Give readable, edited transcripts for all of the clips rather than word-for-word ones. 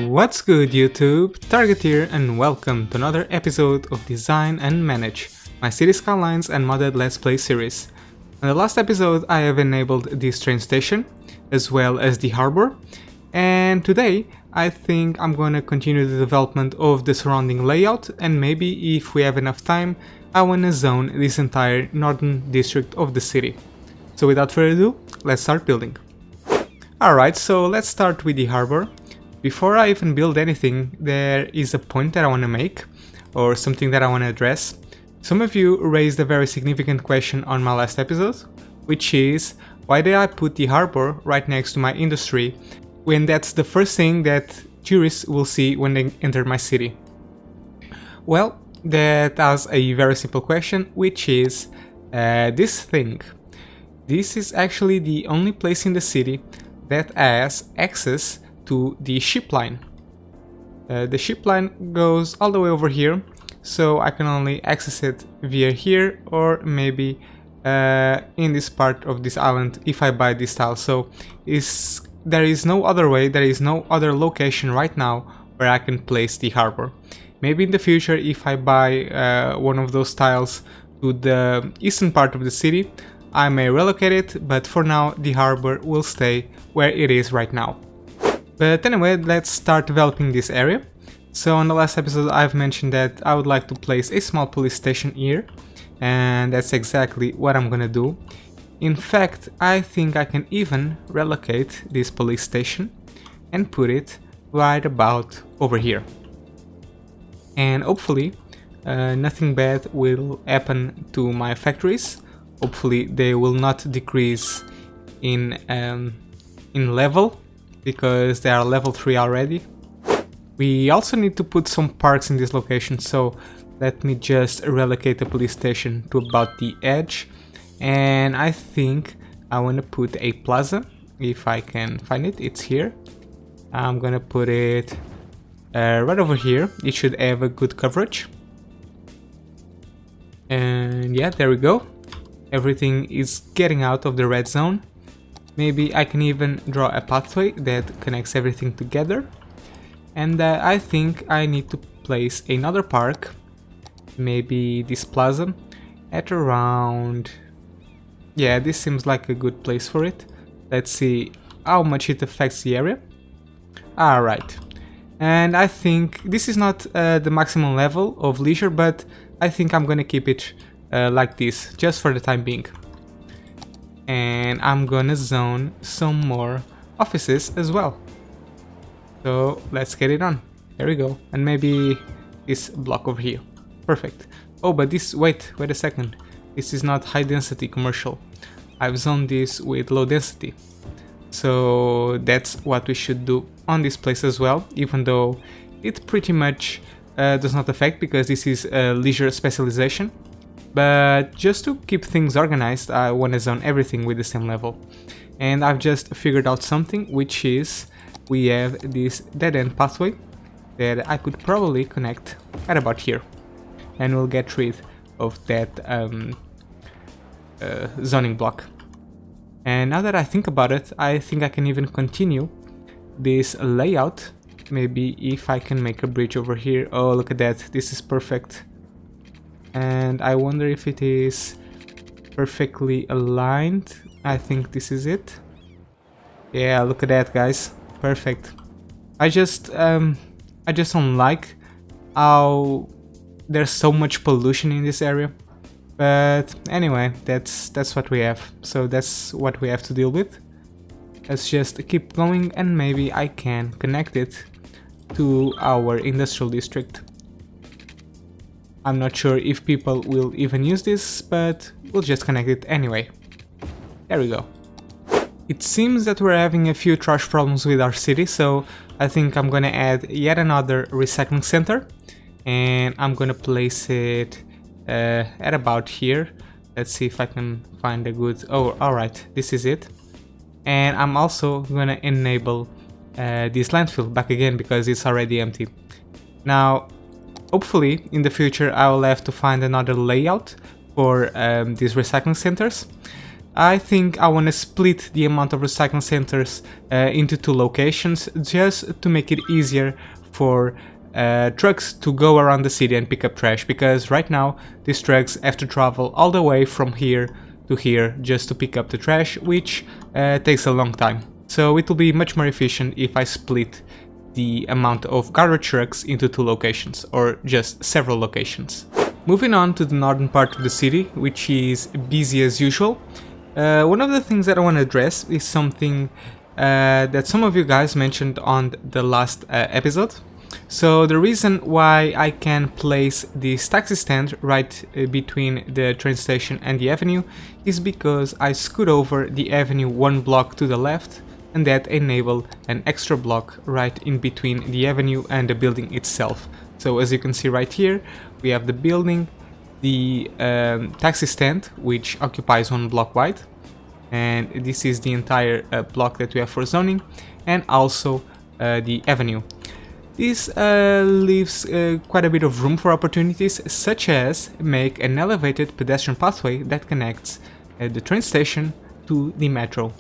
What's good YouTube, Target here and welcome to another episode of Design and Manage, my city Skylines and modded Let's Play series. In the last episode I have enabled this train station, as well as the harbour, and today I think I'm gonna continue the development of the surrounding layout, and maybe if we have enough time I wanna zone this entire northern district of the city. So without further ado, let's start building. Alright, so let's start with the harbour. Before I even build anything, there is a point that I want to make, or something that I want to address. Some of you raised a very significant question on my last episode, which is, why did I put the harbour right next to my industry, when that's the first thing that tourists will see when they enter my city? Well, that was a very simple question, which is this thing. This is actually the only place in the city that has access to the ship line. The ship line goes all the way over here, so I can only access it via here or maybe in this part of this island if I buy this tile. So there is no other way, there is no other location right now where I can place the harbour. Maybe in the future, if I buy one of those tiles to the eastern part of the city, I may relocate it, but for now the harbour will stay where it is right now. But anyway, let's start developing this area. So on the last episode I've mentioned that I would like to place a small police station here, and that's exactly what I'm gonna do. In fact, I think I can even relocate this police station and put it right about over here. And hopefully nothing bad will happen to my factories. Hopefully they will not decrease in level, because they are level 3 already. We also need to put some parks in this location, so let me just relocate the police station to about the edge. And I think I want to put a plaza, if I can find it. It's here. I'm gonna put it right over here. It should have a good coverage. And yeah, there we go. Everything is getting out of the red zone. Maybe I can even draw a pathway that connects everything together. And I think I need to place another park, maybe this plaza, at around... yeah, this seems like a good place for it. Let's see how much it affects the area. Alright. And I think this is not the maximum level of leisure, but I think I'm gonna keep it like this, just for the time being. And I'm gonna zone some more offices as well. So let's get it on. There we go. And maybe this block over here. Perfect. Oh, but this, wait a second. This is not high density commercial. I've zoned this with low density. So that's what we should do on this place as well, even though it pretty much does not affect, because this is a leisure specialization. But just to keep things organized, I want to zone everything with the same level. And I've just figured out something, which is we have this dead-end pathway that I could probably connect at about here. And we'll get rid of that zoning block. And now that I think about it, I think I can even continue this layout. Maybe if I can make a bridge over here. Oh, look at that. This is perfect. And I wonder if it is perfectly aligned. I think this is it. Yeah, look at that, guys. Perfect. I just don't like how there's so much pollution in this area. But anyway, that's what we have. So that's what we have to deal with. Let's just keep going, and maybe I can connect it to our industrial district. I'm not sure if people will even use this, but we'll just connect it anyway. There we go. It seems that we're having a few trash problems with our city, so I think I'm gonna add yet another recycling center. And I'm gonna place it at about here. Let's see if I can find a good... oh, alright, this is it. And I'm also gonna enable this landfill back again, because it's already empty. Now, hopefully in the future I will have to find another layout for these recycling centers. I think I want to split the amount of recycling centers into 2 locations just to make it easier for trucks to go around the city and pick up trash, because right now these trucks have to travel all the way from here to here just to pick up the trash, which takes a long time. So it will be much more efficient if I split the amount of garbage trucks into 2 locations, or just several locations. Moving on to the northern part of the city, which is busy as usual. One of the things that I want to address is something that some of you guys mentioned on the last episode. So the reason why I can place this taxi stand right between the train station and the avenue is because I scoot over the avenue 1 block to the left, and that enables an extra block right in between the avenue and the building itself. So as you can see right here, we have the building, the taxi stand, which occupies 1 block wide, and this is the entire block that we have for zoning, and also the avenue. This leaves quite a bit of room for opportunities, such as make an elevated pedestrian pathway that connects the train station to the metro.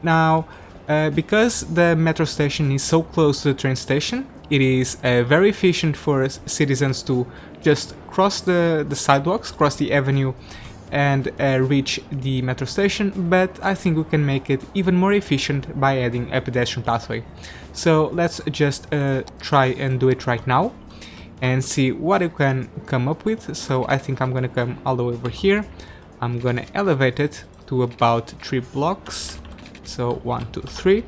Now, because the metro station is so close to the train station, it is very efficient for citizens to just cross the sidewalks, cross the avenue, and reach the metro station, but I think we can make it even more efficient by adding a pedestrian pathway. So let's just try and do it right now and see what you can come up with. So I think I'm gonna come all the way over here. I'm gonna elevate it to about 3 blocks. So 1, 2, 3.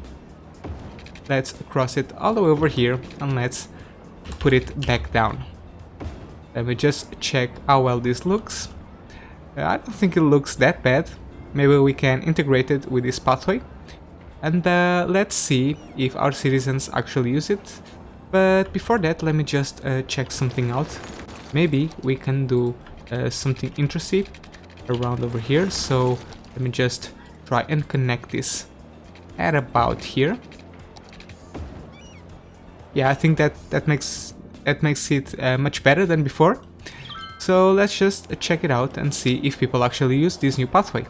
Let's cross it all the way over here and let's put it back down. Let me just check how well this looks. I don't think it looks that bad. Maybe we can integrate it with this pathway. And let's see if our citizens actually use it. But before that, let me just check something out. Maybe we can do something interesting around over here. So let me just try and connect this at about here. Yeah, I think that makes it much better than before. So let's just check it out and see if people actually use this new pathway.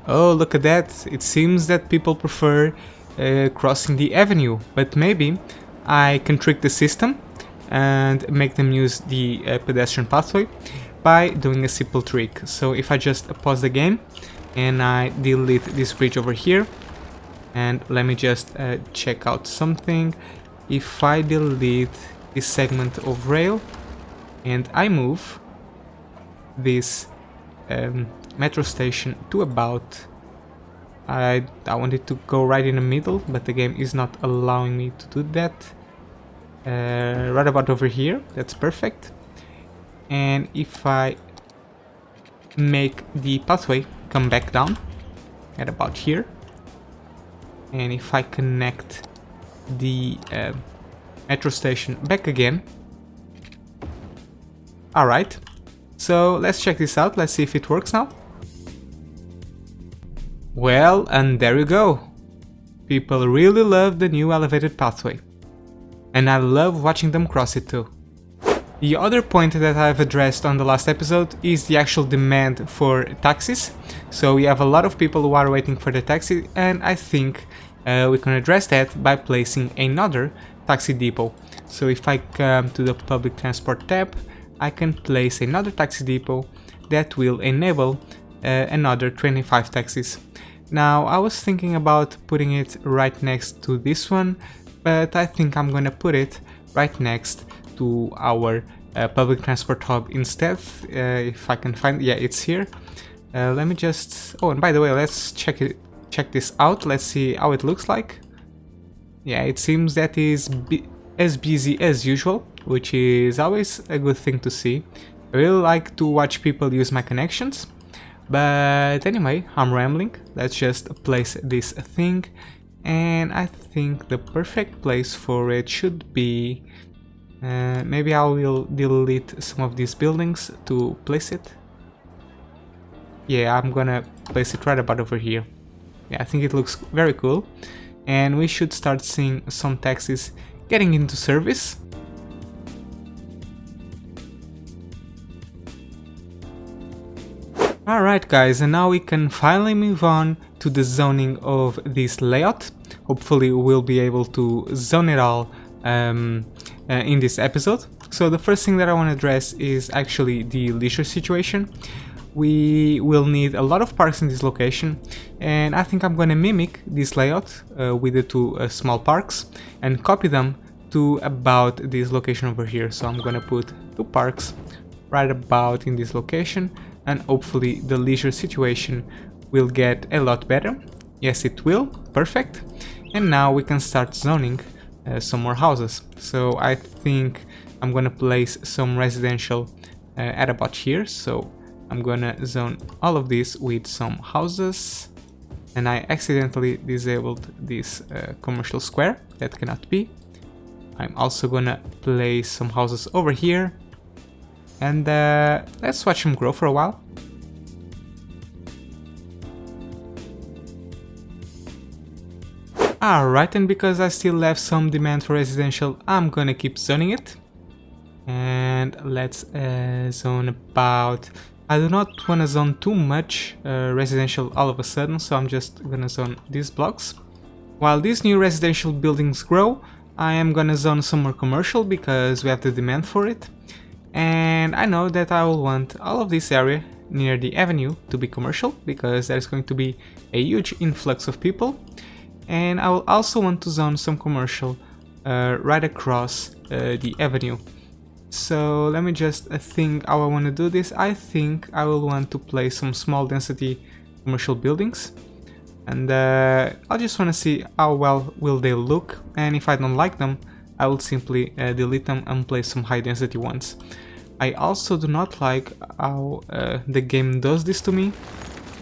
Oh, look at that! It seems that people prefer crossing the avenue, but maybe I can trick the system and make them use the pedestrian pathway by doing a simple trick. So if I just pause the game and I delete this bridge over here, and let me just check out something. If I delete this segment of rail and I move this metro station to about, I want it to go right in the middle, but the game is not allowing me to do that. Right about over here, that's perfect. And if I make the pathway come back down at about here, and if I connect the metro station back again. Alright, so let's check this out, let's see if it works now. Well, and there you go. People really love the new elevated pathway. And I love watching them cross it too. The other point that I've addressed on the last episode is the actual demand for taxis. So we have a lot of people who are waiting for the taxi, and I think we can address that by placing another taxi depot. So if I come to the public transport tab, I can place another taxi depot that will enable another 25 taxis. Now I was thinking about putting it right next to this one, but I think I'm gonna put it right next to our public transport hub instead. If I can find, yeah, it's here. Let me just, oh, and by the way, let's check this out. Let's see how it looks like. Yeah, it seems that is as busy as usual, which is always a good thing to see. I really like to watch people use my connections. But anyway, I'm rambling. Let's just place this thing, and I think the perfect place for it should be, maybe I will delete some of these buildings to place it. Yeah, I'm gonna place it right about over here. Yeah, I think it looks very cool, and we should start seeing some taxis getting into service. Alright guys, and now we can finally move on to the zoning of this layout. Hopefully we'll be able to zone it all in this episode. So the first thing that I want to address is actually the leisure situation. We will need a lot of parks in this location, and I think I'm going to mimic this layout with the two small parks and copy them to about this location over here. So I'm going to put 2 parks right about in this location, and hopefully the leisure situation will get a lot better. Yes, it will. Perfect. And now we can start zoning some more houses. So I think I'm gonna place some residential at about here. So I'm gonna zone all of this with some houses, and I accidentally disabled this commercial square. That cannot be. I'm also gonna place some houses over here, and let's watch them grow for a while. Alright, and because I still have some demand for residential, I'm gonna keep zoning it. And let's zone about... I do not want to zone too much residential all of a sudden, so I'm just gonna zone these blocks. While these new residential buildings grow, I am gonna zone some more commercial because we have the demand for it. And I know that I will want all of this area near the avenue to be commercial because there's going to be a huge influx of people. And I will also want to zone some commercial right across the avenue. So let me just think how I want to do this. I think I will want to place some small density commercial buildings, and I just want to see how well will they look, and if I don't like them I will simply delete them and place some high density ones. I also do not like how the game does this to me.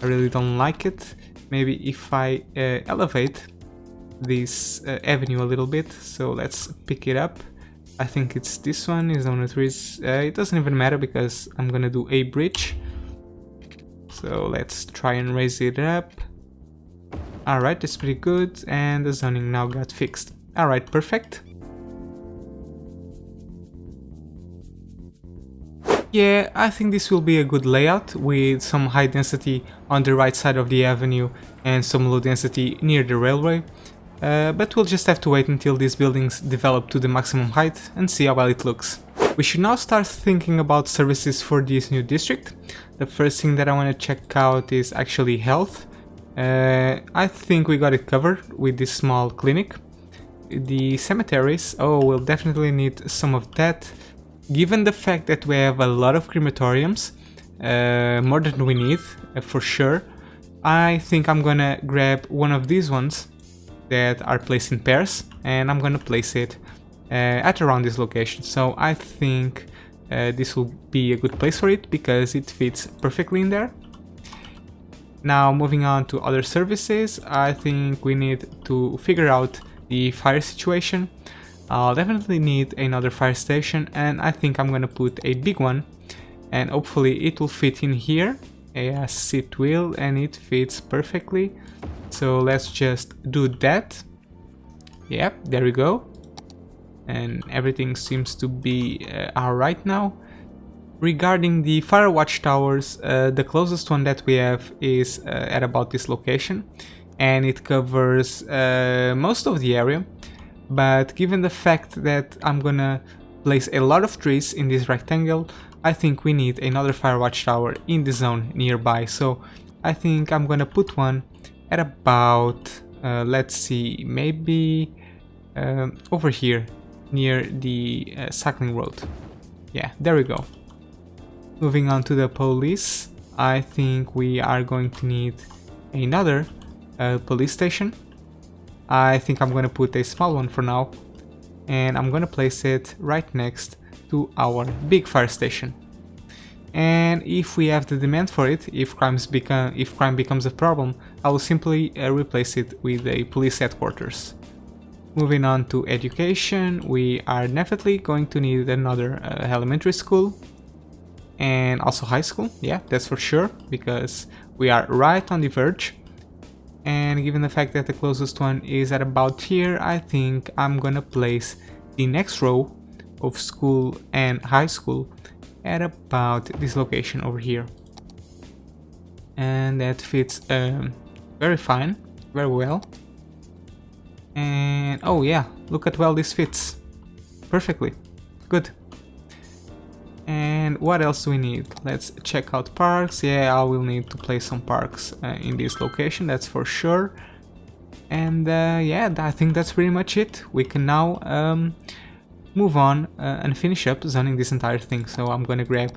I really don't like it. Maybe if I elevate this avenue a little bit, so let's pick it up. I think it's this one, is on the trees. It doesn't even matter because I'm gonna do a bridge. So let's try and raise it up. Alright, that's pretty good, and the zoning now got fixed. Alright, perfect. Yeah, I think this will be a good layout with some high density on the right side of the avenue and some low density near the railway. But we'll just have to wait until these buildings develop to the maximum height and see how well it looks. We should now start thinking about services for this new district. The first thing that I want to check out is actually health. I think we got it covered with this small clinic. The cemeteries, oh, we'll definitely need some of that. Given the fact that we have a lot of crematoriums, more than we need, for sure, I think I'm gonna grab one of these ones that are placed in pairs, and I'm gonna place it at around this location. So I think this will be a good place for it because it fits perfectly in there. Now moving on to other services, I think we need to figure out the fire situation. I'll definitely need another fire station, and I think I'm gonna put a big one, and hopefully it will fit in here. Yes, it will, and it fits perfectly. So let's just do that. Yep, there we go. And everything seems to be alright now. Regarding the fire watchtowers, the closest one that we have is at about this location, and it covers most of the area. But given the fact that I'm gonna place a lot of trees in this rectangle, I think we need another fire watchtower in the zone nearby. So I think I'm gonna put one at about, let's see, maybe over here near the cycling road. Yeah, there we go. Moving on to the police, I think we are going to need another police station. I think I'm gonna put a small one for now, and I'm gonna place it right next to our big fire station. And if we have the demand for it, if crime becomes a problem, I will simply replace it with a police headquarters. Moving on to education, we are definitely going to need another elementary school and also high school. Yeah, that's for sure, because we are right on the verge. And given the fact that the closest one is at about here, I think I'm gonna place the next row of school and high school at about this location over here. and that fits very fine, very well. And oh yeah, look at well this fits perfectly. Good. And what else do we need? Let's check out parks. Yeah, I will need to place some parks in this location, that's for sure. And yeah, I think that's pretty much it. We can now move on and finish up zoning this entire thing. So I'm gonna grab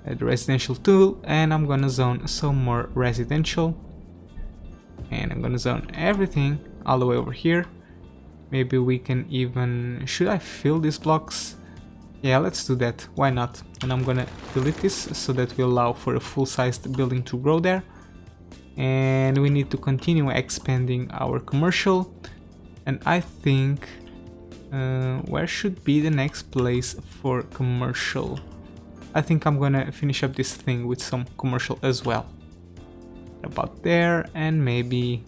the residential tool and I'm gonna zone some more residential. And I'm gonna zone everything all the way over here. Maybe we can even... should I fill these blocks? Yeah, let's do that, why not? And I'm gonna delete this so that we allow for a full-sized building to grow there. And we need to continue expanding our commercial. And I think... where should be the next place for commercial? I think I'm gonna finish up this thing with some commercial as well. About there, and maybe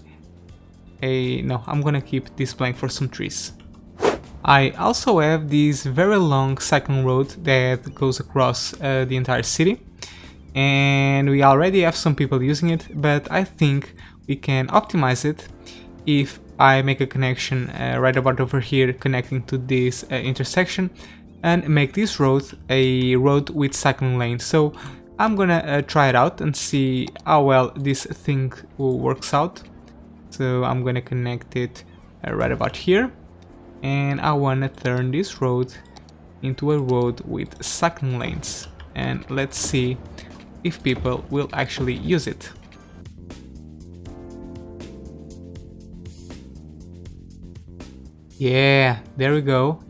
no, I'm gonna keep this blank for some trees. I also have this very long cycling road that goes across the entire city, and we already have some people using it, but I think we can optimize it if I make a connection right about over here connecting to this intersection and make this road a road with cycling lanes. So I'm gonna try it out and see how well this thing works out. So I'm gonna connect it right about here, and I wanna turn this road into a road with cycling lanes, and let's see if people will actually use it. Yeah, there we go.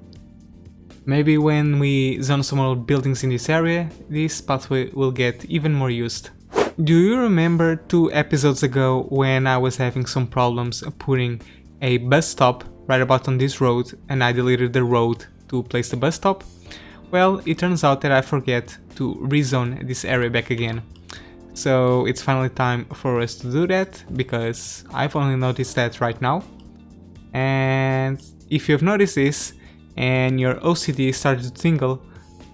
Maybe when we zone some more buildings in this area, this pathway will get even more used. Do you remember 2 episodes ago when I was having some problems putting a bus stop right about on this road and I deleted the road to place the bus stop? Well, it turns out that I forget to rezone this area back again. So it's finally time for us to do that, because I've only noticed that right now. And if you've noticed this and your OCD started to tingle,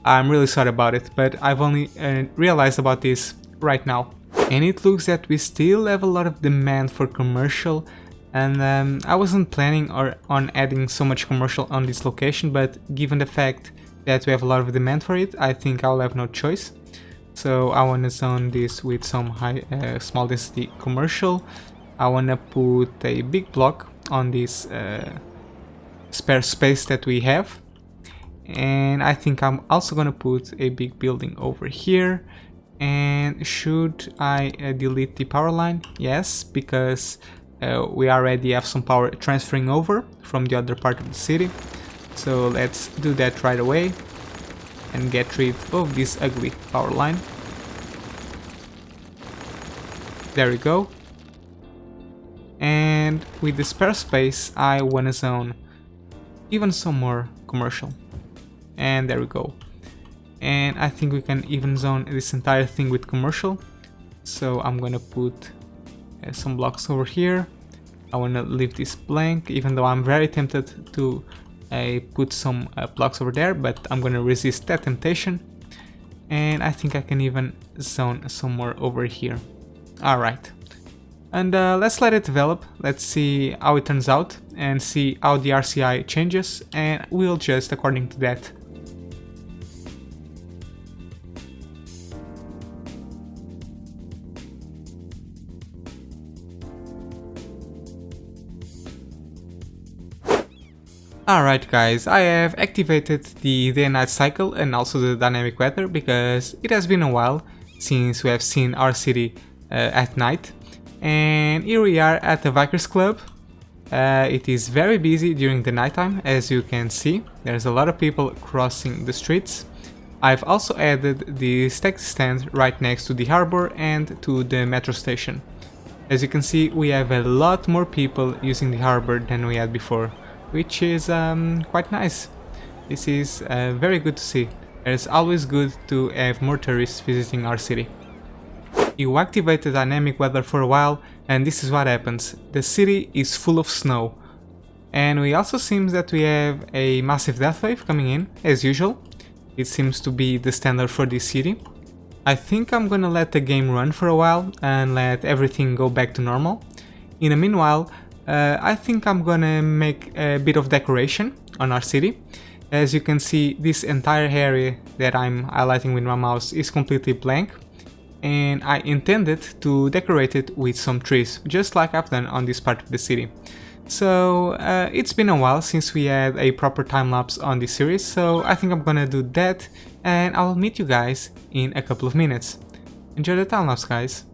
I'm really sorry about it, but I've only realized about this right now. And it looks that we still have a lot of demand for commercial, and I wasn't planning on adding so much commercial on this location, but given the fact that we have a lot of demand for it, I think I'll have no choice. So I want to zone this with some small density commercial. I want to put a big block on this spare space that we have, and I think I'm also gonna put a big building over here. And should I delete the power line? Yes, because we already have some power transferring over from the other part of the city. So let's do that right away and get rid of this ugly power line. There we go. And with the spare space, I want to zone even some more commercial. And there we go. And I think we can even zone this entire thing with commercial. So I'm gonna put some blocks over here. I want to leave this blank, even though I'm very tempted to put some blocks over there, but I'm gonna resist that temptation. And I think I can even zone some more over here. Alright. And let's let it develop, let's see how it turns out and see how the RCI changes, and we'll adjust according to that. Alright guys, I have activated the day and night cycle and also the dynamic weather, because it has been a while since we have seen our city at night. And here we are at the Vikers Club. It is very busy during the nighttime, as you can see. There's a lot of people crossing the streets. I've also added the taxi stand right next to the harbour and to the metro station. As you can see, we have a lot more people using the harbour than we had before, which is quite nice. This is very good to see. It's always good to have more tourists visiting our city. You activate the dynamic weather for a while, and this is what happens. The city is full of snow. And we also seems that we have a massive death wave coming in, as usual. It seems to be the standard for this city. I think I'm gonna let the game run for a while and let everything go back to normal. In the meanwhile, I think I'm gonna make a bit of decoration on our city. As you can see, this entire area that I'm highlighting with my mouse is completely blank, and I intended to decorate it with some trees, just like I've done on this part of the city. So it's been a while since we had a proper time-lapse on this series, so I think I'm gonna do that, and I'll meet you guys in a couple of minutes. Enjoy the time-lapse, guys!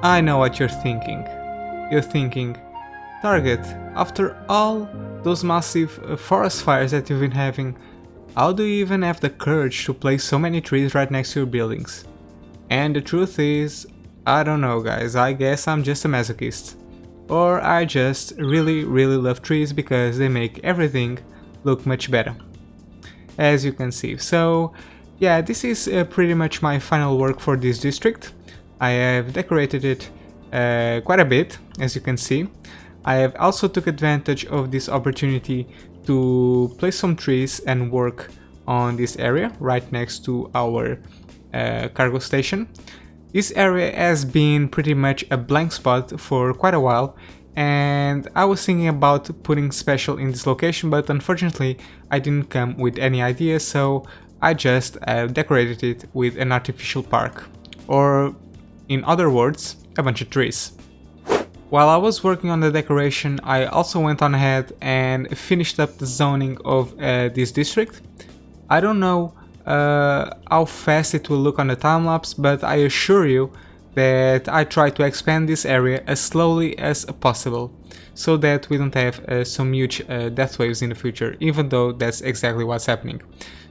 I know what you're thinking. You're thinking, Target, after all those massive forest fires that you've been having, how do you even have the courage to place so many trees right next to your buildings? And the truth is, I don't know guys, I guess I'm just a masochist. Or I just really love trees because they make everything look much better. As you can see. So yeah, this is pretty much my final work for this district. I have decorated it quite a bit, as you can see. I have also took advantage of this opportunity to place some trees and work on this area right next to our cargo station. This area has been pretty much a blank spot for quite a while, and I was thinking about putting special in this location, but unfortunately I didn't come with any ideas, so I just decorated it with an artificial park, or in other words, a bunch of trees. While I was working on the decoration, I also went on ahead and finished up the zoning of this district. I don't know how fast it will look on the time-lapse, but I assure you that I try to expand this area as slowly as possible, so that we don't have some huge death waves in the future, even though that's exactly what's happening.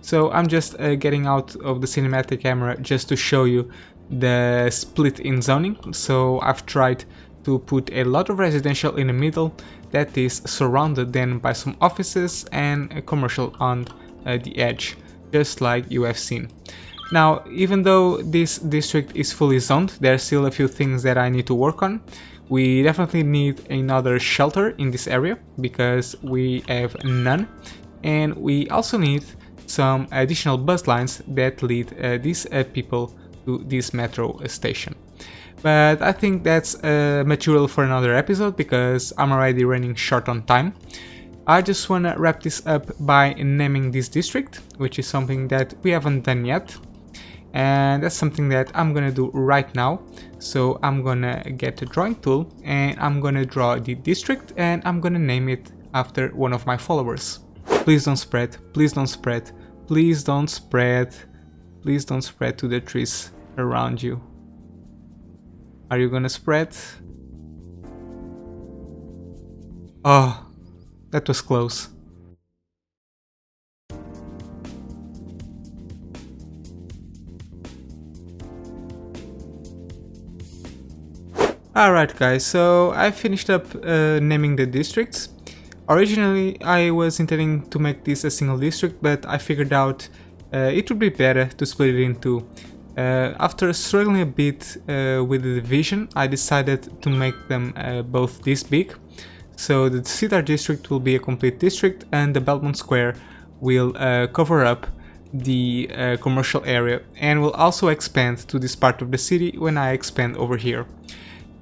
So I'm just getting out of the cinematic camera just to show you the split in zoning. So I've tried to put a lot of residential in the middle that is surrounded then by some offices and a commercial on the edge, just like you have seen. Now, even though this district is fully zoned, there are still a few things that I need to work on. We definitely need another shelter in this area because we have none, and we also need some additional bus lines that lead these people to this metro station. But I think that's material for another episode because I'm already running short on time. I just wanna wrap this up by naming this district, which is something that we haven't done yet. And that's something that I'm gonna do right now. So I'm gonna get a drawing tool and I'm gonna draw the district and I'm gonna name it after one of my followers. Please don't spread, please don't spread, please don't spread, please don't spread to the trees around you. Are you gonna spread? Oh, that was close. Alright guys, so I finished up naming the districts. Originally I was intending to make this a single district, but I figured out it would be better to split it in two. After struggling a bit with the division, I decided to make them both this big. So the Cedar district will be a complete district and the Belmont Square will cover up the commercial area and will also expand to this part of the city when I expand over here.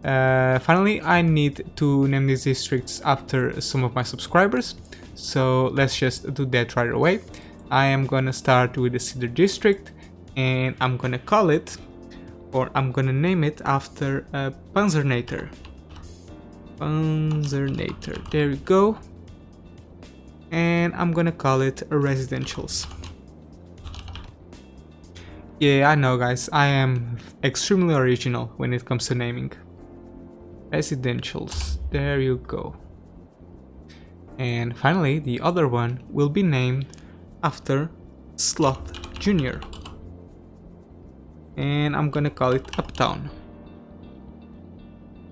Finally, I need to name these districts after some of my subscribers, so let's just do that right away. I am gonna start with the Cedar district and I'm gonna call it, or I'm gonna name it after Panzernator. Panzernator, there we go. And I'm gonna call it Residentials. Yeah, I know guys, I am extremely original when it comes to naming. Residentials, there you go. And finally, the other one will be named after Sloth Jr. And I'm gonna call it Uptown.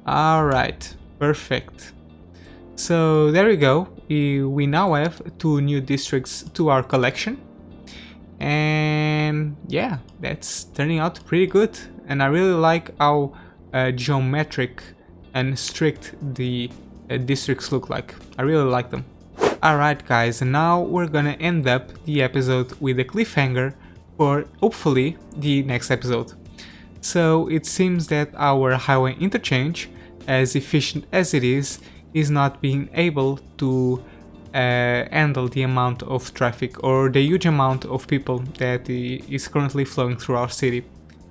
Alright, perfect. So there we go, we now have 2 new districts to our collection. And yeah, that's turning out pretty good. And I really like how geometric and strict the districts look like. I really like them. Alright guys, and now we're gonna end up the episode with a cliffhanger for hopefully the next episode. So it seems that our highway interchange, as efficient as it is not being able to handle the amount of traffic or the huge amount of people that is currently flowing through our city.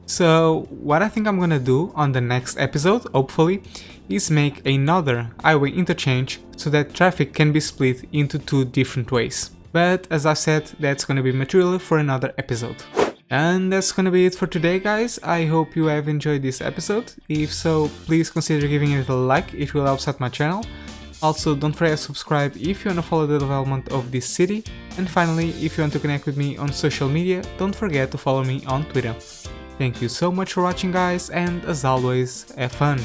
So what I think I'm gonna do on the next episode, hopefully, is make another highway interchange so that traffic can be split into 2 different ways. But as I said, that's gonna be material for another episode. And that's gonna be it for today guys. I hope you have enjoyed this episode. If so, please consider giving it a like, it will help out my channel. Also, don't forget to subscribe if you want to follow the development of this city. And finally, if you want to connect with me on social media, don't forget to follow me on Twitter. Thank you so much for watching guys, and as always, have fun!